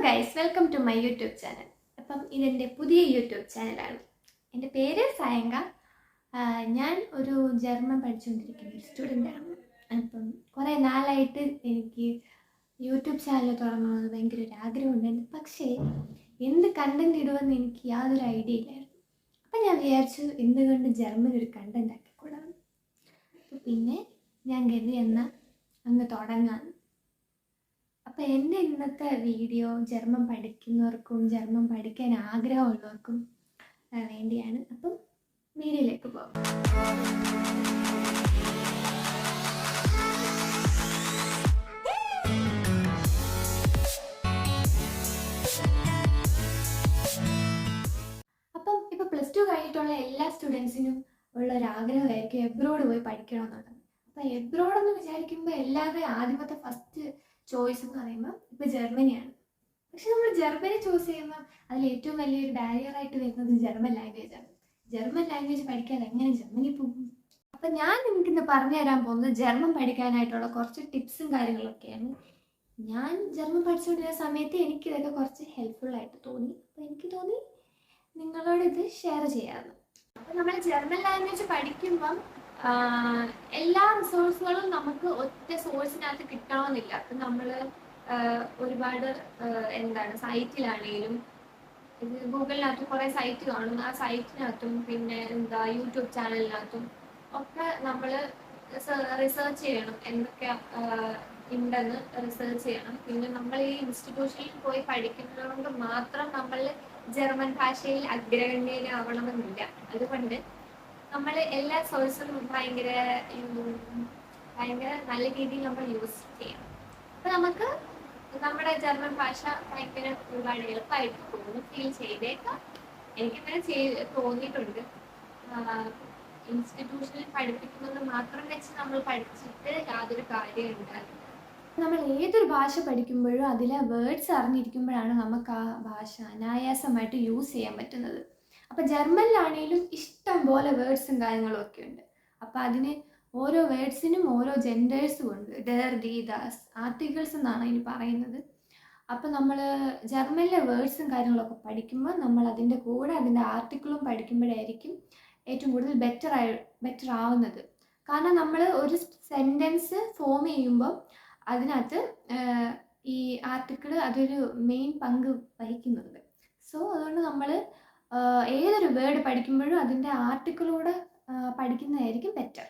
Guys, welcome to my YouTube channel. അപ്പം ഇതെൻ്റെ പുതിയ യൂട്യൂബ് ചാനലാണ്. എൻ്റെ പേര് സായങ്ക. ഞാൻ ഒരു ജർമ്മൻ പഠിച്ചുകൊണ്ടിരിക്കുന്ന ഒരു സ്റ്റുഡൻ്റാണ്. അപ്പം കുറേ നാളായിട്ട് എനിക്ക് യൂട്യൂബ് ചാനൽ തുടങ്ങണമെന്ന് ഭയങ്കര ഒരു ആഗ്രഹമുണ്ടായിരുന്നു. പക്ഷേ എന്ത് കണ്ടൻറ് ഇടുമെന്ന് എനിക്ക് യാതൊരു ഐഡിയ ഇല്ലായിരുന്നു. അപ്പം ഞാൻ വിചാരിച്ചു എന്തുകൊണ്ട് ജർമ്മൻ ഒരു കണ്ടൻറ് ആക്കിക്കൂടാണ്. അപ്പോൾ പിന്നെ ഞാൻ കരുതി എന്നാൽ അങ്ങ് തുടങ്ങാം. അപ്പോൾ എൻ്റെ ഇന്നത്തെ വീഡിയോ ജർമ്മൻ പഠിക്കുന്നവർക്കും ജർമ്മൻ പഠിക്കാൻ ആഗ്രഹമുള്ളവർക്കും വേണ്ടിയാണ്. അപ്പം വീഡിയോയിലേക്ക് പോകാം. അപ്പം ഇപ്പോൾ +2 കഴിഞ്ഞിട്ടുള്ള എല്ലാ സ്റ്റുഡൻസിനും ഉള്ള ഒരു ആഗ്രഹമായിരിക്കും എബ്രോഡ് പോയി പഠിക്കണമെന്നുള്ളത്. അപ്പോൾ എബ്രോഡ് എന്ന് വിചാരിക്കുമ്പോൾ എല്ലാവരുടെയും ആദ്യമത്തെ ഫസ്റ്റ് ചോയ്സ് എന്ന് പറയുമ്പോൾ ഇപ്പോൾ ജർമ്മനിയാണ്. പക്ഷെ നമ്മൾ ജർമ്മനി ചൂസ് ചെയ്യുമ്പോൾ അതിൽ ഏറ്റവും വലിയൊരു ബാരിയറായിട്ട് വരുന്നത് ജർമ്മൻ ലാംഗ്വേജാണ്. ജർമ്മൻ ലാംഗ്വേജ് പഠിക്കാതെ എങ്ങനെ ജർമ്മനി പോകും? അപ്പം ഞാൻ നിങ്ങൾക്കിന്ന് പറഞ്ഞു തരാൻ പോകുന്നത് ജർമ്മൻ പഠിക്കാനായിട്ടുള്ള കുറച്ച് ടിപ്സും കാര്യങ്ങളൊക്കെയാണ്. ഞാൻ ജർമ്മൻ പഠിച്ചുകൊണ്ടിരുന്ന സമയത്ത് എനിക്കിതൊക്കെ കുറച്ച് ഹെൽപ്ഫുള്ളായിട്ട് തോന്നി. അപ്പോൾ എനിക്ക് തോന്നി നിങ്ങളോട് ഇത് ഷെയർ ചെയ്യാമെന്ന്. അപ്പം നമ്മൾ ജർമ്മൻ ലാംഗ്വേജ് പഠിക്കുമ്പം എല്ലാ റിസോഴ്സുകളും നമുക്ക് ഒറ്റ സോഴ്സിനകത്ത് കിട്ടണമെന്നില്ല. അപ്പം നമ്മൾ ഒരുപാട് സൈറ്റിലാണെങ്കിലും ഗൂഗിളിനകത്തും കുറേ സൈറ്റ് കാണും. ആ സൈറ്റിനകത്തും പിന്നെ യൂട്യൂബ് ചാനലിനകത്തും ഒക്കെ നമ്മൾ റിസർച്ച് ചെയ്യണം, എന്തൊക്കെ ഉണ്ടെന്ന് റിസർച്ച് ചെയ്യണം. പിന്നെ നമ്മൾ ഈ ഇൻസ്റ്റിറ്റ്യൂഷനിൽ പോയി പഠിക്കുന്നത് കൊണ്ട് മാത്രം നമ്മൾ ജർമ്മൻ ഭാഷയിൽ അഗ്രഗണ്യനാവണമെന്നില്ല. അതുകൊണ്ട് നമ്മൾ എല്ലാ സോഴ്സും ഭയങ്കര നല്ല രീതിയിൽ നമ്മൾ യൂസ് ചെയ്യണം. അപ്പം നമുക്ക് നമ്മുടെ ജർമ്മൻ ഭാഷ ഭയങ്കര ഒരുപാട് എളുപ്പമായിട്ട് ഫീൽ ചെയ്തേക്കാം. എനിക്കങ്ങനെ തോന്നിയിട്ടുണ്ട്. ഇൻസ്റ്റിറ്റ്യൂഷനിൽ പഠിപ്പിക്കുന്നത് മാത്രം വെച്ച് നമ്മൾ പഠിച്ചിട്ട് യാതൊരു കാര്യം ഉണ്ടാകില്ല. നമ്മൾ ഏതൊരു ഭാഷ പഠിക്കുമ്പോഴും അതിലെ വേർഡ്സ് അറിഞ്ഞിരിക്കുമ്പോഴാണ് നമുക്ക് ആ ഭാഷ അനായാസമായിട്ട് യൂസ് ചെയ്യാൻ പറ്റുന്നത്. അപ്പോൾ ജർമ്മനിലാണെങ്കിലും ഇഷ്ടം പോലെ വേർഡ്സും കാര്യങ്ങളും ഒക്കെ ഉണ്ട്. അപ്പോൾ അതിന് ഓരോ വേർഡ്സിനും ഓരോ ജെൻഡേഴ്സും ഉണ്ട്. ഡെർ, ഡി, ദാസ്, ആർട്ടിക്കിൾസ് എന്നാണ് അതിന് പറയുന്നത്. അപ്പോൾ നമ്മൾ ജർമ്മനിലെ വേർഡ്സും കാര്യങ്ങളൊക്കെ പഠിക്കുമ്പോൾ നമ്മൾ അതിൻ്റെ കൂടെ അതിൻ്റെ ആർട്ടിക്കിളും പഠിക്കുമ്പോഴായിരിക്കും ഏറ്റവും കൂടുതൽ ബെറ്റർ ആവുന്നത്. കാരണം നമ്മൾ ഒരു സെൻറ്റൻസ് ഫോം ചെയ്യുമ്പോൾ അതിനകത്ത് ഈ ആർട്ടിക്കിൾ അതൊരു മെയിൻ പങ്ക് വഹിക്കുന്നുണ്ട്. സോ അതുകൊണ്ട് നമ്മൾ ഏതൊരു വേർഡ് പഠിക്കുമ്പോഴും അതിൻ്റെ ആർട്ടിക്കിളൂടെ പഠിക്കുന്നതായിരിക്കും ബെറ്റർ.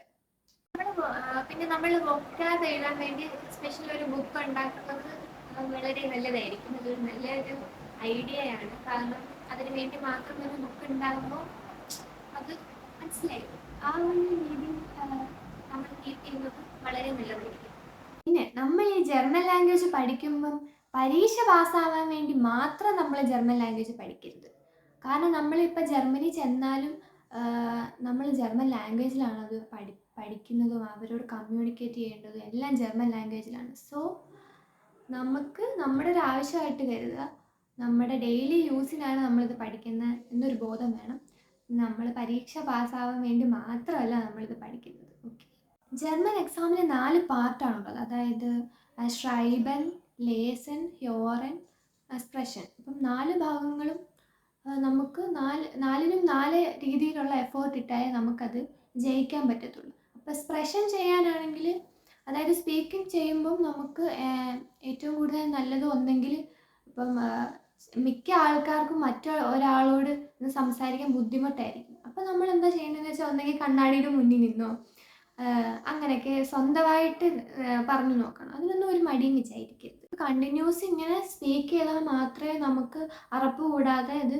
പിന്നെ നമ്മൾ വൊക്കാബ് എഴുതാൻ വേണ്ടി സ്പെഷ്യൽ ഒരു ബുക്ക് ഉണ്ടാക്കുന്നത് വളരെ നല്ലതായിരിക്കും. അതൊരു നല്ലൊരു ഐഡിയയാണ്. കാരണം അതിന് വേണ്ടി മാത്രം ഒരു ബുക്ക് ഉണ്ടാകുമ്പോൾ അത് മനസ്സിലായി ആ ഒരു രീതിയിൽ നമ്മൾ കീപ്പ് ചെയ്യുന്നത് വളരെ നല്ലതായിരിക്കും. പിന്നെ നമ്മൾ ഈ ജർമ്മൻ ലാംഗ്വേജ് പഠിക്കുമ്പം പരീക്ഷ പാസ്സാവാൻ വേണ്ടി മാത്രം നമ്മൾ ജർമ്മൻ ലാംഗ്വേജ് പഠിക്കരുത്. കാരണം നമ്മളിപ്പോൾ ജർമ്മനി ചെന്നാലും നമ്മൾ ജർമ്മൻ ലാംഗ്വേജിലാണ് അത് പഠിക്കുന്നതും അവരോട് കമ്മ്യൂണിക്കേറ്റ് ചെയ്യേണ്ടതും എല്ലാം ജർമ്മൻ ലാംഗ്വേജിലാണ്. സോ നമുക്ക് നമ്മുടെ ഒരു ആവശ്യമായിട്ട് കരുതുക, നമ്മുടെ ഡെയിലി യൂസിനാണ് നമ്മളിത് പഠിക്കുന്നത് എന്നൊരു ബോധം വേണം. നമ്മൾ പരീക്ഷ പാസ്സാവാൻ വേണ്ടി മാത്രമല്ല നമ്മളിത് പഠിക്കുന്നത്. ഓക്കെ, ജർമ്മൻ എക്സാമിന് 4 പാർട്ടാണുള്ളത്. അതായത് ഷ്രൈബൻ, ലേസൻ, ഹ്യോറൻ, സ്പ്രഷൻ. അപ്പം 4 ഭാഗങ്ങളും നമുക്ക് നാലിനും 4 രീതിയിലുള്ള എഫേർട്ട് ഇട്ടാലേ നമുക്കത് ജയിക്കാൻ പറ്റത്തുള്ളൂ. അപ്പോൾ സ്പ്രഷൻ ചെയ്യാനാണെങ്കിൽ, അതായത് സ്പീക്കിംഗ് ചെയ്യുമ്പം നമുക്ക് ഏറ്റവും കൂടുതൽ നല്ലത് ഒന്നെങ്കിൽ ഇപ്പം മിക്ക ആൾക്കാർക്കും ഒരാളോട് സംസാരിക്കാൻ ബുദ്ധിമുട്ടായിരിക്കും. അപ്പോൾ നമ്മൾ എന്താ ചെയ്യേണ്ടതെന്ന് വെച്ചാൽ ഒന്നെങ്കിൽ കണ്ണാടിയുടെ മുന്നിൽ നിന്നോ അങ്ങനെയൊക്കെ സ്വന്തമായിട്ട് പറഞ്ഞു നോക്കണം. അതിനൊന്നും ഒരു മടിയും വിചാരിക്കരുത്. കണ്ടിന്യൂസ് ഇങ്ങനെ സ്പീക്ക് ചെയ്താൽ മാത്രമേ നമുക്ക് അറപ്പ് കൂടാതെ ഇത്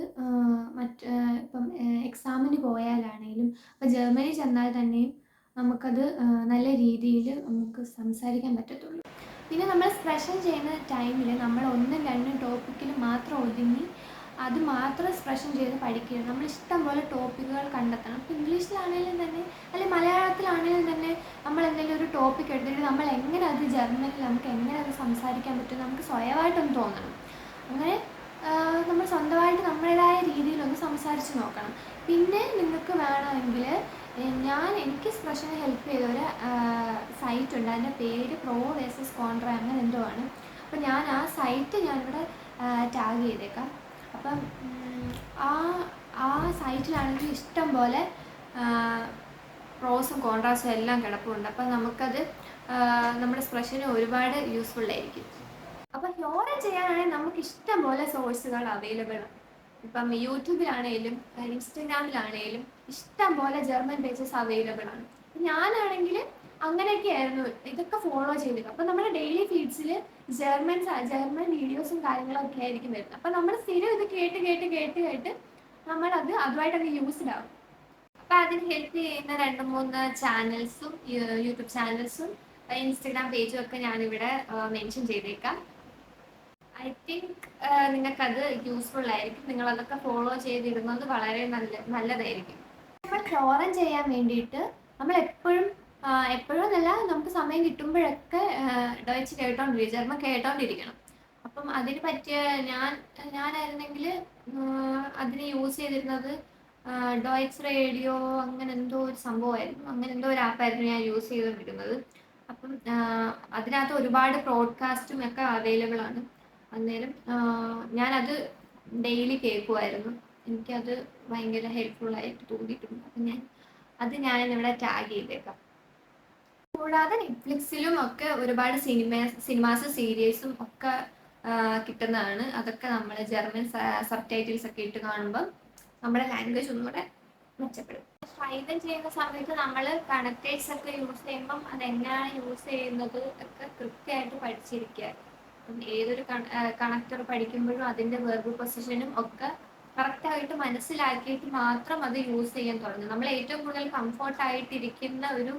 ഇപ്പം എക്സാമിന് പോയാലാണെങ്കിലും ഇപ്പോൾ ജർമ്മനി ചെന്നാൽ തന്നെയും നമുക്കത് നല്ല രീതിയിൽ നമുക്ക് സംസാരിക്കാൻ പറ്റത്തുള്ളൂ. പിന്നെ നമ്മൾ സ്പ്രഷൻ ചെയ്യുന്ന ടൈമിൽ നമ്മൾ 1-2 ടോപ്പിക്കിൽ മാത്രം ഒതുങ്ങി അത് മാത്രം സ്പ്രഷൻ ചെയ്ത് പഠിക്കരുത്. നമ്മൾ ഇഷ്ടം പോലെ ടോപ്പിക്കുകൾ കണ്ടെത്തണം. ഇപ്പോൾ ഇംഗ്ലീഷിലാണെങ്കിലും തന്നെ അല്ലെങ്കിൽ മലയാളത്തിലാണെങ്കിലും തന്നെ നമ്മൾ എന്തെങ്കിലും ഒരു ടോപ്പിക് എടുത്തിട്ട് നമ്മൾ എങ്ങനെ അത് ജർമ്മനിൽ നമുക്ക് എങ്ങനെ അത് സംസാരിക്കാൻ പറ്റും നമുക്ക് സ്വയമായിട്ടൊന്ന് തോന്നണം. അങ്ങനെ നമ്മൾ സ്വന്തമായിട്ട് നമ്മുടേതായ രീതിയിലൊന്ന് സംസാരിച്ച് നോക്കണം. പിന്നെ നിങ്ങൾക്ക് വേണമെങ്കിൽ എനിക്ക് സ്പ്രഷന് ഹെൽപ്പ് ചെയ്ത ഒരു സൈറ്റ് ഉണ്ട്. അതിൻ്റെ പേര് പ്രോ വേഴ്സസ് കോൺട്ര അങ്ങനെ എന്തോ ആണ്. അപ്പോൾ ഞാൻ ആ സൈറ്റ് ഞാനിവിടെ ടാഗ് ചെയ്തേക്കാം. അപ്പം ആ ആ സൈറ്റിലാണെങ്കിൽ ഇഷ്ടം പോലെ പ്രോസും കോൺട്രാസ്റ്റും എല്ലാം കിടപ്പുണ്ട്. അപ്പം നമുക്കത് നമ്മുടെ എക്സ്പ്രഷന് ഒരുപാട് യൂസ്ഫുള്ളായിരിക്കും. അപ്പം ഹ്യോറ ചെയ്യാനാണെങ്കിൽ നമുക്ക് ഇഷ്ടം പോലെ സോഴ്സുകൾ അവൈലബിൾ ആണ്. ഇപ്പം യൂട്യൂബിലാണേലും ഇൻസ്റ്റഗ്രാമിലാണേലും ഇഷ്ടം പോലെ ജർമ്മൻ പേജസ് അവൈലബിൾ ആണ്. ഞാനാണെങ്കിൽ അങ്ങനെയൊക്കെ ആയിരുന്നു ഇതൊക്കെ ഫോളോ ചെയ്തത്. അപ്പം നമ്മുടെ ഡെയിലി ഫീഡ്സിൽ ജർമ്മൻ വീഡിയോസും കാര്യങ്ങളൊക്കെ ആയിരിക്കും വരുന്നത്. അപ്പം നമ്മൾ സ്ഥിരം ഇത് കേട്ട് കേട്ട് കേട്ട് കേട്ട് നമ്മളത് അതുമായിട്ടൊക്കെ യൂസ്ഡ് ആവും. അപ്പം അതിന് ഹെൽപ്പ് ചെയ്യുന്ന 2-3 ചാനൽസും യൂട്യൂബ് ചാനൽസും ഇൻസ്റ്റഗ്രാം പേജും ഒക്കെ ഞാനിവിടെ മെൻഷൻ ചെയ്തേക്കാം. ഐ തിങ്ക് നിങ്ങൾക്കത് യൂസ്ഫുൾ ആയിരിക്കും. നിങ്ങൾ അതൊക്കെ ഫോളോ ചെയ്തിരുന്നത് വളരെ നല്ലതായിരിക്കും. നമ്മൾ ക്ലോറൻ ചെയ്യാൻ വേണ്ടിയിട്ട് നമ്മൾ എപ്പോഴും എന്നല്ല, നമുക്ക് സമയം കിട്ടുമ്പോഴൊക്കെ ഡോയ്ച്ച് ജർമ്മൻ കേട്ടോണ്ടിരിക്കണം. അപ്പം അതിന് പറ്റിയ ഞാനായിരുന്നെങ്കിൽ അതിന് യൂസ് ചെയ്തിരുന്നത് ഡോയ്ച്ച് റേഡിയോ, അങ്ങനെ എന്തോ ഒരു സംഭവമായിരുന്നു, അങ്ങനെ എന്തോ ഒരു ആപ്പായിരുന്നു ഞാൻ യൂസ് ചെയ്തുകൊണ്ടിരുന്നത്. അപ്പം അതിനകത്ത് ഒരുപാട് പ്രോഡ്കാസ്റ്റും ഒക്കെ അവൈലബിൾ ആണ്. അന്നേരം ഞാനത് ഡെയിലി കേൾക്കുമായിരുന്നു. എനിക്കത് ഭയങ്കര ഹെൽപ്ഫുള്ളായിട്ട് തോന്നിയിട്ടുണ്ട്. അപ്പം ഞാനിവിടെ ടാഗ് ചെയ്തേക്കാം. കൂടാതെ നെറ്റ്ഫ്ലിക്സിലും ഒക്കെ ഒരുപാട് സിനിമാസും സീരീസും ഒക്കെ കിട്ടുന്നതാണ്. അതൊക്കെ നമ്മൾ ജർമ്മൻ സബ് ടൈറ്റിൽസ് ഒക്കെ ഇട്ട് കാണുമ്പം നമ്മുടെ ലാംഗ്വേജ് ഒന്നുകൂടെ മെച്ചപ്പെടും. സ്ട്രൈബൻ ചെയ്യുന്ന സമയത്ത് നമ്മൾ കണക്റ്റേഴ്സ് ഒക്കെ യൂസ് ചെയ്യുമ്പം അതെങ്ങനെയാണ് യൂസ് ചെയ്യുന്നത് ഒക്കെ കൃത്യമായിട്ട് പഠിച്ചിരിക്കുക. ഏതൊരു കണക്ടർ പഠിക്കുമ്പോഴും അതിൻ്റെ വെർബ് പൊസിഷനും ഒക്കെ കറക്റ്റായിട്ട് മനസ്സിലാക്കിയിട്ട് മാത്രം അത് യൂസ് ചെയ്യാൻ തുടങ്ങും. നമ്മൾ ഏറ്റവും കൂടുതൽ കംഫർട്ടായിട്ടിരിക്കുന്ന ഒരു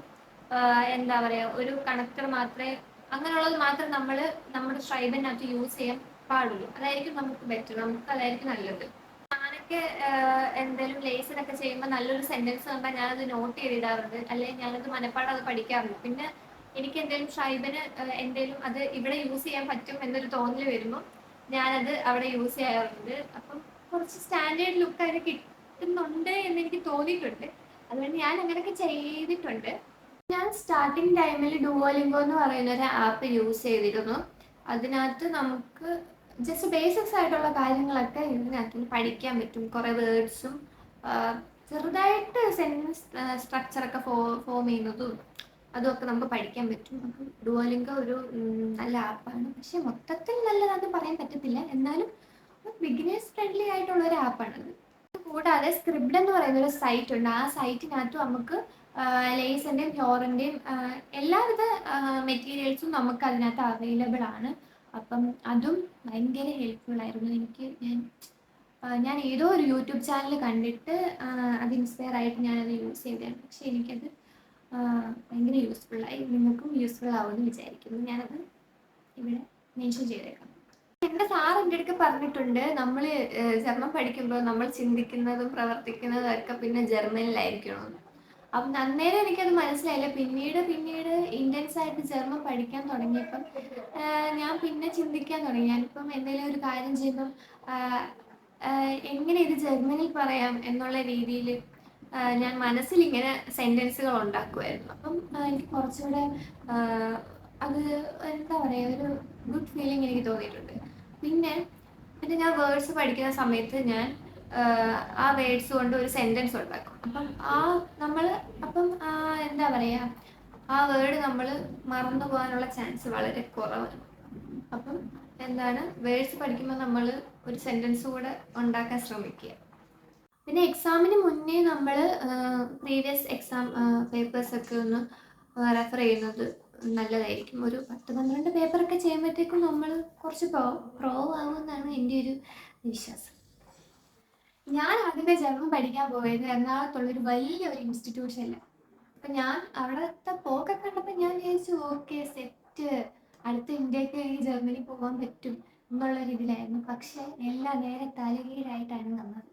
എന്താ പറയുക, ഒരു കണക്ടർ മാത്രമേ, അങ്ങനെയുള്ളത് മാത്രമേ നമ്മൾ നമ്മുടെ സ്ട്രൈബിനകത്ത് യൂസ് ചെയ്യാൻ പാടുള്ളൂ. അതായിരിക്കും നമുക്ക് ബെറ്റർ, നമുക്ക് അതായിരിക്കും നല്ലത്. ഞാനൊക്കെ എന്തെങ്കിലും ലേസിനൊക്കെ ചെയ്യുമ്പോൾ നല്ലൊരു സെന്റൻസ് കണ്ടാൽ ഞാനത് നോട്ട് ചെയ്തിടാറുണ്ട്, അല്ലെങ്കിൽ ഞാനത് മനപ്പാടം അത് പഠിക്കാറുണ്ട്. പിന്നെ എനിക്ക് എന്തെങ്കിലും ഷൈബന് എന്തെങ്കിലും അത് ഇവിടെ യൂസ് ചെയ്യാൻ പറ്റും എന്നൊരു തോന്നൽ വരുമ്പോൾ ഞാനത് അവിടെ യൂസ് ചെയ്യാറുണ്ട്. അപ്പം കുറച്ച് സ്റ്റാൻഡേർഡ് ലുക്ക് അതിന് കിട്ടുന്നുണ്ട് എന്ന് എനിക്ക് തോന്നിയിട്ടുണ്ട്. അതുകൊണ്ട് ഞാൻ അങ്ങനെയൊക്കെ ചെയ്തിട്ടുണ്ട്. ഞാൻ സ്റ്റാർട്ടിങ് ടൈമിൽ ഡുവോലിംഗോ എന്ന് പറയുന്ന ഒരു ആപ്പ് യൂസ് ചെയ്തിരുന്നു. അതിനകത്ത് നമുക്ക് ജസ്റ്റ് ബേസിക്സ് ആയിട്ടുള്ള കാര്യങ്ങളൊക്കെ ഇതിനകത്ത് പഠിക്കാൻ പറ്റും. കുറേ വേർഡ്സും ചെറുതായിട്ട് സെൻറ്റൻസ് സ്ട്രക്ചറൊക്കെ ഫോം ചെയ്യുന്നതും അതുമൊക്കെ നമുക്ക് പഠിക്കാൻ പറ്റും. അപ്പം ഡുവോലിംഗോ ഒരു നല്ല ആപ്പാണ്. പക്ഷെ മൊത്തത്തിൽ നല്ലതാണെന്ന് പറയാൻ പറ്റത്തില്ല, എന്നാലും ബിഗിനേഴ്സ് ഫ്രണ്ട്ലി ആയിട്ടുള്ള ഒരു ആപ്പാണത്. കൂടാതെ സ്ക്രിപ്ഡ് എന്ന് പറയുന്ന ഒരു സൈറ്റ് ഉണ്ട്. ആ സൈറ്റിനകത്ത് നമുക്ക് ലേസിൻ്റെയും ഹ്യോറിൻ്റെയും എല്ലാവിധ മെറ്റീരിയൽസും നമുക്ക് അതിനകത്ത് അവൈലബിൾ ആണ്. അപ്പം അതും ഭയങ്കര ഹെൽപ്ഫുൾ ആയിരുന്നു എനിക്ക്. ഞാൻ ഏതോ ഒരു യൂട്യൂബ് ചാനൽ കണ്ടിട്ട് അത് ഇൻസ്പയർ ആയിട്ട് ഞാനത് യൂസ് ചെയ്തതാണ്. പക്ഷെ എനിക്കത് ഭയങ്കര യൂസ്ഫുള്ളായി. നിങ്ങൾക്കും യൂസ്ഫുൾ ആവുമെന്ന് വിചാരിക്കുന്നു. ഞാനത് ഇവിടെ മെൻഷൻ ചെയ്തേക്കാം. എൻ്റെ സാർ എൻ്റെ അടുത്ത് പറഞ്ഞിട്ടുണ്ട്, നമ്മൾ ജർമ്മൻ പഠിക്കുമ്പോൾ നമ്മൾ ചിന്തിക്കുന്നതും പ്രവർത്തിക്കുന്നതും ഒക്കെ പിന്നെ ജർമ്മനിലായിരിക്കണമെന്ന്. അപ്പം അന്നേരം എനിക്കത് മനസ്സിലായില്ല. പിന്നീട് ഇൻറ്റൻസ് ആയിട്ട് ജർമ്മൻ പഠിക്കാൻ തുടങ്ങിയപ്പം ഞാൻ പിന്നെ ചിന്തിക്കാൻ തുടങ്ങി. ഞാനിപ്പം എന്തെങ്കിലും ഒരു കാര്യം ചെയ്യുമ്പം എങ്ങനെ ഇത് ജർമ്മനിൽ പറയാം എന്നുള്ള രീതിയിൽ ഞാൻ മനസ്സിലിങ്ങനെ സെൻറ്റൻസുകൾ ഉണ്ടാക്കുമായിരുന്നു. അപ്പം എനിക്ക് കുറച്ചുകൂടെ അത് എന്താ പറയുക, ഒരു ഗുഡ് ഫീലിംഗ് എനിക്ക് തോന്നിയിട്ടുണ്ട്. പിന്നെ ഞാൻ വേർഡ്സ് പഠിക്കുന്ന സമയത്ത് ഞാൻ ആ വേർഡ്സ് കൊണ്ട് ഒരു സെൻറ്റൻസ് ഉണ്ടാക്കും. അപ്പം എന്താ പറയുക, ആ വേർഡ് നമ്മൾ മറന്നു പോകാനുള്ള ചാൻസ് വളരെ കുറവാണ്. അപ്പം വേർഡ്സ് പഠിക്കുമ്പോൾ നമ്മൾ ഒരു സെൻറ്റൻസ് കൂടെ ഉണ്ടാക്കാൻ ശ്രമിക്കുക. പിന്നെ എക്സാമിന് മുന്നേ നമ്മൾ പ്രീവിയസ് എക്സാം പേപ്പേഴ്സൊക്കെ ഒന്ന് റെഫർ ചെയ്യുന്നത് നല്ലതായിരിക്കും. ഒരു 10-12 പേപ്പറൊക്കെ ചെയ്യുമ്പോഴത്തേക്കും നമ്മൾ കുറച്ച് പ്രോ ആകുമെന്നാണ് എൻ്റെ ഒരു വിശ്വാസം. ഞാൻ ആദ്യമേ ജർമ്മൻ പഠിക്കാൻ പോയത് എറണാകുളത്തുള്ളൊരു വലിയൊരു ഇൻസ്റ്റിറ്റ്യൂഷനിൽ. അപ്പം ഞാൻ അവിടുത്തെ പോക്കൊക്കെ കണ്ടപ്പോൾ ഞാൻ വിചാരിച്ചു, ഓക്കെ സെറ്റ്, അടുത്ത ഇന്ത്യക്ക് ഈ ജർമ്മനി പോകാൻ പറ്റും എന്നുള്ള രീതിയിലായിരുന്നു. പക്ഷേ എല്ലാം നേരെ തലകീഴായിട്ടാണ് വന്നത്.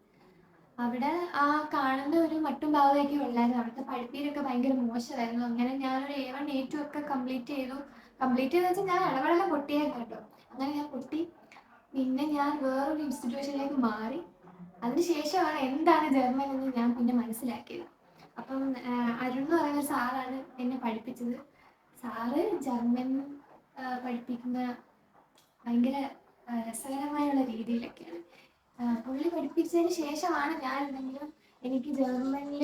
അവിടെ ആ കാണുന്ന ഒരു മട്ടും ഭാവമൊക്കെ ഉള്ളായിരുന്നു. അവിടുത്തെ പഠിപ്പീരൊക്കെ ഭയങ്കര മോശമായിരുന്നു. അങ്ങനെ ഞാനൊരു A1 A2 ഒക്കെ കംപ്ലീറ്റ് ചെയ്തു വെച്ചാൽ ഞാൻ ഇടവേള പൊട്ടിയായിരുന്നു കേട്ടോ. അങ്ങനെ ഞാൻ പൊട്ടി. പിന്നെ ഞാൻ വേറൊരു ഇൻസ്റ്റിറ്റ്യൂഷനിലേക്ക് മാറി. അതിനുശേഷമാണ് എന്താണ് ജർമ്മൻ എന്ന് ഞാൻ പിന്നെ മനസ്സിലാക്കിയത്. അപ്പം അരുൺ എന്ന് പറയുന്ന സാറാണ് എന്നെ പഠിപ്പിച്ചത്. സാറ് ജർമ്മൻ പഠിപ്പിക്കുന്ന ഭയങ്കര രസകരമായുള്ള രീതിയിലൊക്കെയാണ്. പുള്ളി പഠിപ്പിച്ചതിന് ശേഷമാണ് ഞാൻ എന്തെങ്കിലും എനിക്ക് ജർമ്മനിൽ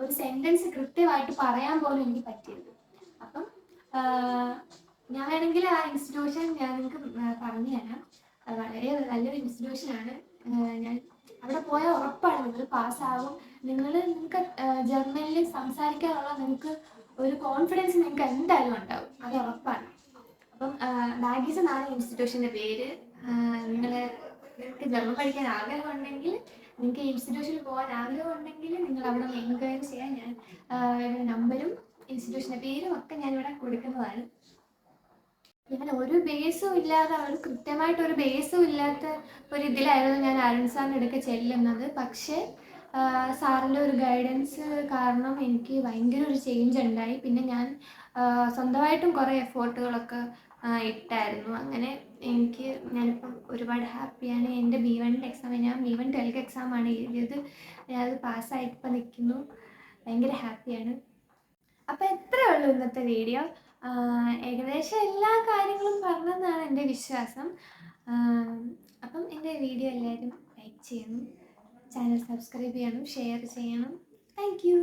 ഒരു സെൻറ്റൻസ് കൃത്യമായിട്ട് പറയാൻ പോലും എനിക്ക് പറ്റിയത്. അപ്പം ഞാൻ വേണമെങ്കിൽ ആ ഇൻസ്റ്റിറ്റ്യൂഷൻ ഞാൻ നിങ്ങൾക്ക് പറഞ്ഞു തരാം. വളരെ നല്ലൊരു ഇൻസ്റ്റിറ്റ്യൂഷനാണ്. ഞാൻ അവിടെ പോയാൽ ഉറപ്പാണ് നിങ്ങൾ പാസ്സാവും. നിങ്ങൾക്ക് ജർമ്മനിൽ സംസാരിക്കാനുള്ള നിങ്ങൾക്ക് ഒരു കോൺഫിഡൻസ് നിങ്ങൾക്ക് എന്തായാലും ഉണ്ടാവും, അത് ഉറപ്പാണ്. അപ്പം ബാഗീസ് എന്നാണ് ഇൻസ്റ്റിറ്റ്യൂഷൻ്റെ പേര്. നിങ്ങൾക്ക് ജർമ്മൻ പഠിക്കാൻ ആഗ്രഹമുണ്ടെങ്കിൽ, നിങ്ങൾക്ക് ഇൻസ്റ്റിറ്റ്യൂഷനിൽ പോകാൻ ആഗ്രഹമുണ്ടെങ്കിൽ നിങ്ങൾ അവിടെ ഒന്ന് എൻക്വയറി ചെയ്യാൻ ഞാൻ നമ്പരും ഇൻസ്റ്റിറ്റ്യൂഷൻ്റെ പേരും ഒക്കെ ഞാനിവിടെ കൊടുക്കുന്നതാണ്. ഞാൻ ഒരു ബേസും ഇല്ലാതെ, അവർ കൃത്യമായിട്ടൊരു ബേസും ഇല്ലാത്ത ഇതിലായിരുന്നു ഞാൻ അരുൺ സാറിൻ്റെ അടുക്കെ ചെല്ലുന്നത്. പക്ഷേ സാറിൻ്റെ ഒരു ഗൈഡൻസ് കാരണം എനിക്ക് ഭയങ്കര ഒരു ചേഞ്ച് ഉണ്ടായി. പിന്നെ ഞാൻ സ്വന്തമായിട്ടും കുറേ എഫേർട്ടുകളൊക്കെ ഇട്ടായിരുന്നു. അങ്ങനെ ഞാനിപ്പം ഒരുപാട് ഹാപ്പിയാണ്. എൻ്റെ B1 എക്സാം, ഞാൻ B1 ടെൽക്ക് എക്സാമാണ് എഴുതിയത്. ഞാനത് പാസ്സായിട്ടിപ്പോൾ നിൽക്കുന്നു. ഭയങ്കര ഹാപ്പിയാണ്. അപ്പോൾ എത്രയേ ഉള്ളൂ ഇന്നത്തെ വീഡിയോ. ഏകദേശം എല്ലാ കാര്യങ്ങളും പറഞ്ഞെന്നാണ് എൻ്റെ വിശ്വാസം. അപ്പം എൻ്റെ വീഡിയോ എല്ലാവരും ലൈക്ക് ചെയ്യണം, ചാനൽ സബ്സ്ക്രൈബ് ചെയ്യണം, ഷെയർ ചെയ്യണം. Thank you.